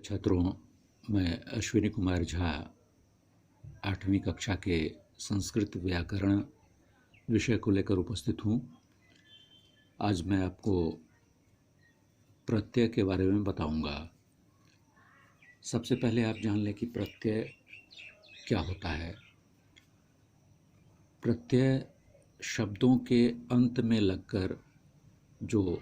छात्रों, मैं अश्विनी कुमार झा 8वीं कक्षा के संस्कृत व्याकरण विषय को लेकर उपस्थित हूँ। आज मैं आपको प्रत्यय के बारे में बताऊंगा। सबसे पहले आप जान लें कि प्रत्यय क्या होता है। प्रत्यय शब्दों के अंत में लगकर जो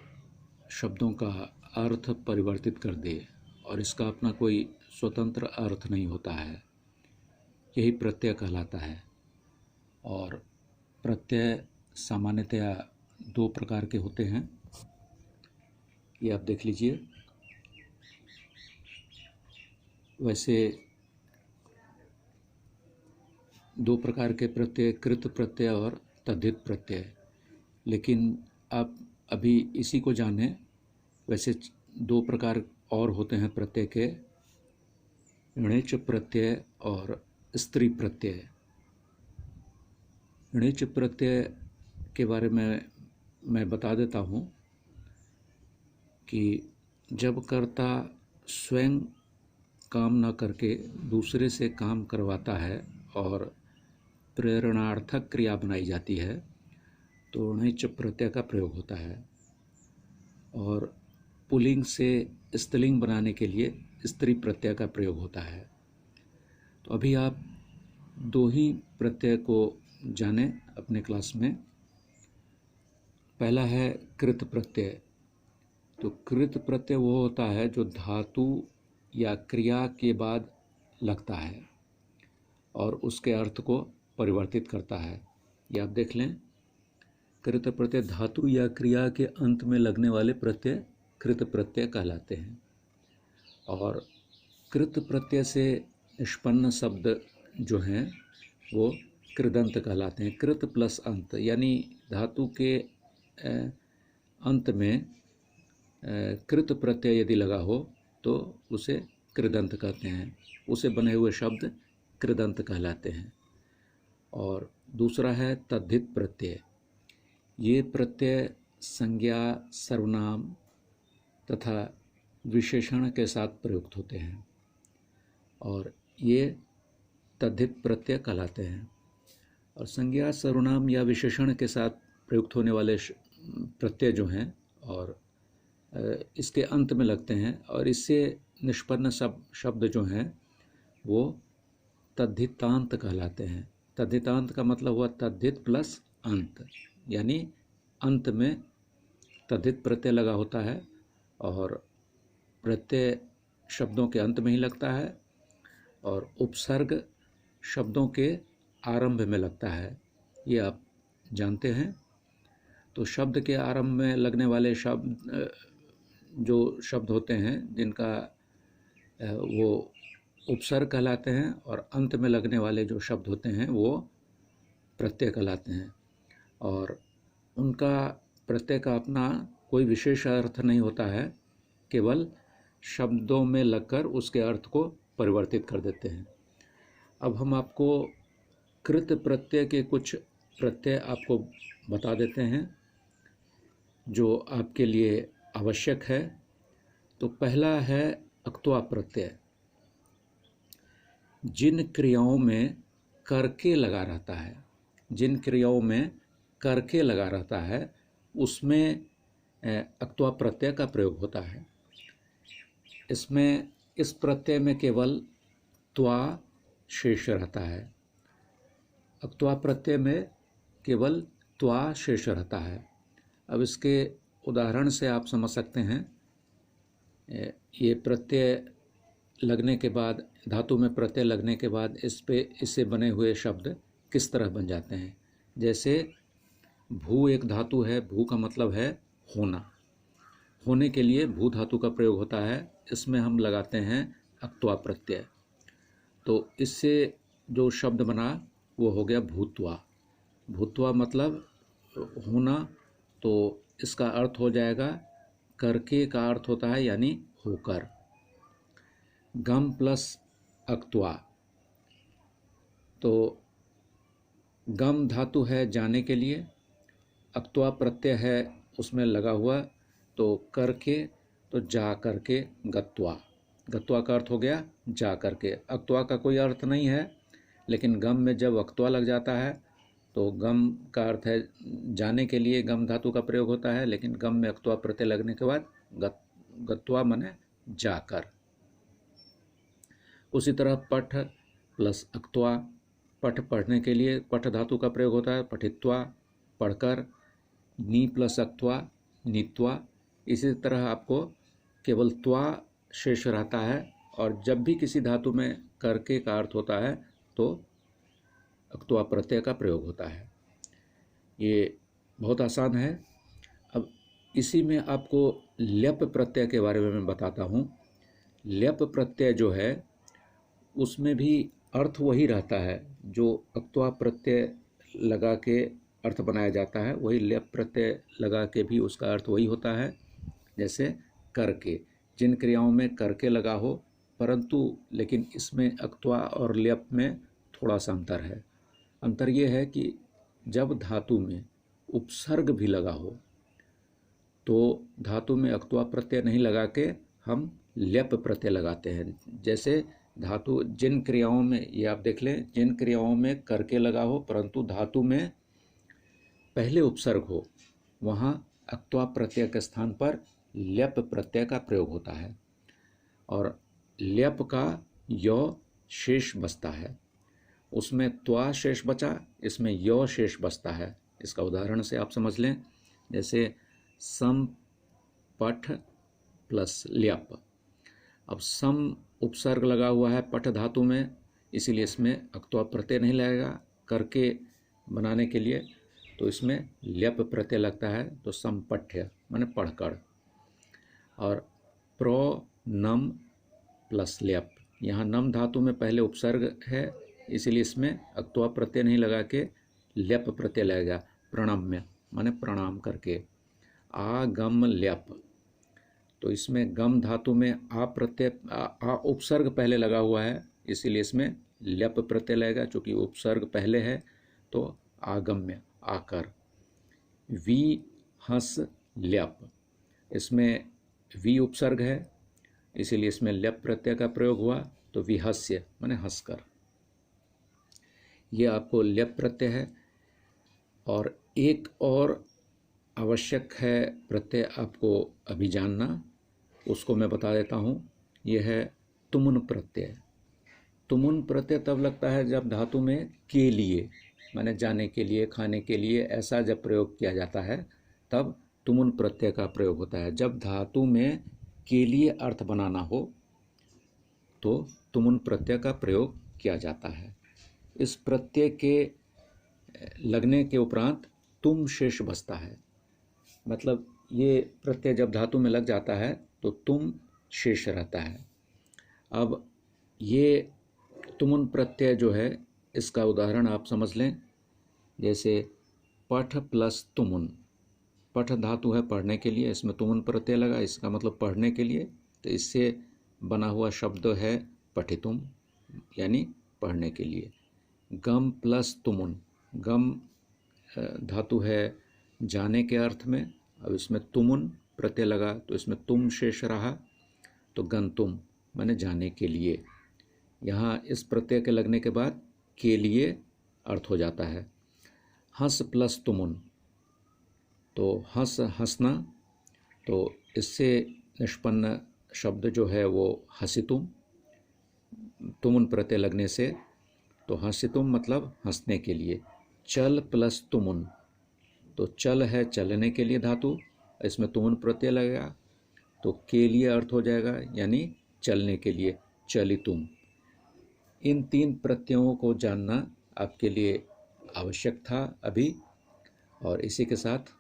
शब्दों का अर्थ परिवर्तित कर दे और इसका अपना कोई स्वतंत्र अर्थ नहीं होता है, यही प्रत्यय कहलाता है। और प्रत्यय सामान्यतया दो प्रकार के होते हैं। ये आप देख लीजिए। वैसे दो प्रकार के प्रत्यय, कृत प्रत्यय और तद्धित प्रत्यय, लेकिन आप अभी इसी को जानें। वैसे दो प्रकार और होते हैं प्रत्यय के, णिच प्रत्यय और स्त्री प्रत्यय। णिच प्रत्यय के बारे में मैं बता देता हूँ कि जब कर्ता स्वयं काम न करके दूसरे से काम करवाता है और प्रेरणार्थक क्रिया बनाई जाती है तो णिच प्रत्यय का प्रयोग होता है। और पुल्लिंग से स्त्रीलिंग बनाने के लिए स्त्री प्रत्यय का प्रयोग होता है। तो अभी आप दो ही प्रत्यय को जानें अपने क्लास में। पहला है कृत प्रत्यय। तो कृत प्रत्यय वो होता है जो धातु या क्रिया के बाद लगता है और उसके अर्थ को परिवर्तित करता है। ये आप देख लें। कृत प्रत्यय धातु या क्रिया के अंत में लगने वाले प्रत्यय कृत प्रत्यय कहलाते हैं। और कृत प्रत्यय से निष्पन्न शब्द जो हैं वो कृदंत कहलाते हैं। कृत प्लस अंत, यानी धातु के अंत में कृत प्रत्यय यदि लगा हो तो उसे कृदंत कहते हैं। उसे बने हुए शब्द कृदंत कहलाते हैं। और दूसरा है तद्धित प्रत्यय। ये प्रत्यय संज्ञा, सर्वनाम तथा विशेषण के साथ प्रयुक्त होते हैं और ये तद्धित प्रत्यय कहलाते हैं। और संज्ञा, सर्वनाम या विशेषण के साथ प्रयुक्त होने वाले प्रत्यय जो हैं और इसके अंत में लगते हैं और इससे निष्पन्न शब्द जो हैं वो तद्धितांत कहलाते हैं। तद्धितांत का मतलब हुआ तद्धित प्लस अंत, यानी अंत में तद्धित प्रत्यय लगा होता है और प्रत्यय शब्दों के अंत में ही लगता है और उपसर्ग शब्दों के आरंभ में लगता है। ये आप जानते हैं। तो शब्द के आरंभ में लगने वाले शब्द जो शब्द होते हैं जिनका वो उपसर्ग कहलाते हैं और अंत में लगने वाले जो शब्द होते हैं वो प्रत्यय कहलाते हैं। और उनका प्रत्यय का अपना कोई विशेष अर्थ नहीं होता है, केवल शब्दों में लगकर उसके अर्थ को परिवर्तित कर देते हैं। अब हम आपको कृत प्रत्यय के कुछ प्रत्यय आपको बता देते हैं जो आपके लिए आवश्यक है। तो पहला है अक्त्वा प्रत्यय। जिन क्रियाओं में करके लगा रहता है, जिन क्रियाओं में करके लगा रहता है उसमें अक्त्वा प्रत्यय का प्रयोग होता है। इसमें इस प्रत्यय में केवल त्वा शेष रहता है। अक्त्वा प्रत्यय में केवल त्वा शेष रहता है। अब इसके उदाहरण से आप समझ सकते हैं। ये प्रत्यय लगने के बाद, धातु में प्रत्यय लगने के बाद इससे बने हुए शब्द किस तरह बन जाते हैं। जैसे भू एक धातु है। भू का मतलब है होना। होने के लिए भू धातु का प्रयोग होता है। इसमें हम लगाते हैं अक्त्वा प्रत्यय। तो इससे जो शब्द बना वो हो गया भूत्वा। भूत्वा मतलब होना। तो इसका अर्थ हो जाएगा, करके का अर्थ होता है यानी होकर। गम प्लस अक्त्वा। तो गम धातु है जाने के लिए, अक्त्वा प्रत्यय है उसमें लगा हुआ, तो करके तो जा करके गत्वा। गत्वा का अर्थ हो गया जा करके। अक्त्वा का कोई अर्थ नहीं है, लेकिन गम में जब अक्त्वा लग जाता है तो गम का अर्थ है जाने के लिए गम धातु का प्रयोग होता है, लेकिन गम में अक्त्वा प्रत्यय लगने के बाद गत्वा माने जाकर। उसी तरह पठ प्लस अक्त्वा, पठ पढ़ने के लिए पठ धातु का प्रयोग होता है, पठित्वा पढ़कर। नी प्लस अक्त्वा नीत्वा। इसी तरह आपको केवल त्वा शेष रहता है, और जब भी किसी धातु में करके का अर्थ होता है तो अक्त्वा प्रत्यय का प्रयोग होता है। ये बहुत आसान है। अब इसी में आपको ल्यप प्रत्यय के बारे में मैं बताता हूँ। ल्यप प्रत्यय जो है उसमें भी अर्थ वही रहता है, जो अक्त्वा प्रत्यय लगा के अर्थ बनाया जाता है, वही ल्यप प्रत्यय लगा के भी उसका अर्थ वही होता है। जैसे करके, जिन क्रियाओं में करके लगा हो, परंतु लेकिन इसमें अक्त्वा और ल्यप में थोड़ा सा अंतर है। अंतर ये है कि जब धातु में उपसर्ग भी लगा हो तो धातु में अक्त्वा प्रत्यय नहीं लगा के हम ल्यप प्रत्यय लगाते हैं। जैसे धातु जिन क्रियाओं में, ये आप देख लें, जिन क्रियाओं में करके लगा हो परंतु धातु में पहले उपसर्ग हो, वहाँ अक्त्वा प्रत्यय के स्थान पर ल्यप प्रत्यय का प्रयोग होता है, और ल्यप का यो शेष बचता है। उसमें त्वा शेष बचा, इसमें यो शेष बचता है। इसका उदाहरण से आप समझ लें, जैसे सम पठ प्लस ल्यप। अब सम उपसर्ग लगा हुआ है पठ धातु में, इसीलिए इसमें अक्त्वा प्रत्यय नहीं लगेगा। करके बनाने के लिए तो इसमें ल्यप प्रत्यय लगता है, तो समपठ्य माने पढ़कर। और प्रो नम प्लस ल्यप, यहाँ नम धातु में पहले उपसर्ग है, इसीलिए इसमें अक्त्वा प्रत्यय नहीं लगा के ल्यप प्रत्यय लगेगा। प्रणम्य माने प्रणाम करके। आ गम ल्यप, तो इसमें गम धातु में आ प्रत्यय आ उपसर्ग पहले लगा हुआ है, इसीलिए इसमें ल्यप प्रत्यय लगेगा। चूँकि उपसर्ग पहले है तो आगम्य आकर। वी हंस ल्यप, इसमें वी उपसर्ग है, इसीलिए इसमें ल्यप प्रत्यय का प्रयोग हुआ, तो विहस्य माने हंसकर। ये आपको ल्यप प्रत्यय है। और एक और आवश्यक है प्रत्यय आपको अभी जानना, उसको मैं बता देता हूँ। यह है तुमुन प्रत्यय। तुमुन प्रत्यय तब लगता है जब धातु में के लिए माने जाने के लिए, खाने के लिए, ऐसा जब प्रयोग किया जाता है तब तुमुन प्रत्यय का प्रयोग होता है। जब धातु में के लिए अर्थ बनाना हो तो तुमुन प्रत्यय का प्रयोग किया जाता है। इस प्रत्यय के लगने के उपरांत तुम शेष बचता है, मतलब ये प्रत्यय जब धातु में लग जाता है तो तुम शेष रहता है। अब ये तुमुन प्रत्यय जो है, इसका उदाहरण आप समझ लें। जैसे पठ प्लस तुमुन, पठ धातु है पढ़ने के लिए, इसमें तुमुन प्रत्यय लगा, इसका मतलब पढ़ने के लिए, तो इससे बना हुआ शब्द है पठितुम यानी पढ़ने के लिए। गम प्लस तुमुन, गम धातु है जाने के अर्थ में, अब इसमें तुमुन प्रत्यय लगा तो इसमें तुम शेष रहा, तो गंतुम माने जाने के लिए। यहाँ इस प्रत्यय के लगने के बाद के लिए अर्थ हो जाता है। हंस प्लस तुमुन, तो हंस हंसना, तो इससे निष्पन्न शब्द जो है वो हंसितुम, तुमुन प्रत्यय लगने से, तो हंसितुम मतलब हंसने के लिए। चल प्लस तुमुन, तो चल है चलने के लिए धातु, इसमें तुमुन प्रत्यय लगेगा तो के लिए अर्थ हो जाएगा यानी चलने के लिए, चलितुम। इन तीन प्रत्ययों को जानना आपके लिए आवश्यक था अभी, और इसी के साथ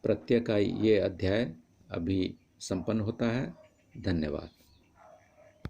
प्रत्यय का ये अध्याय अभी संपन्न होता है। धन्यवाद।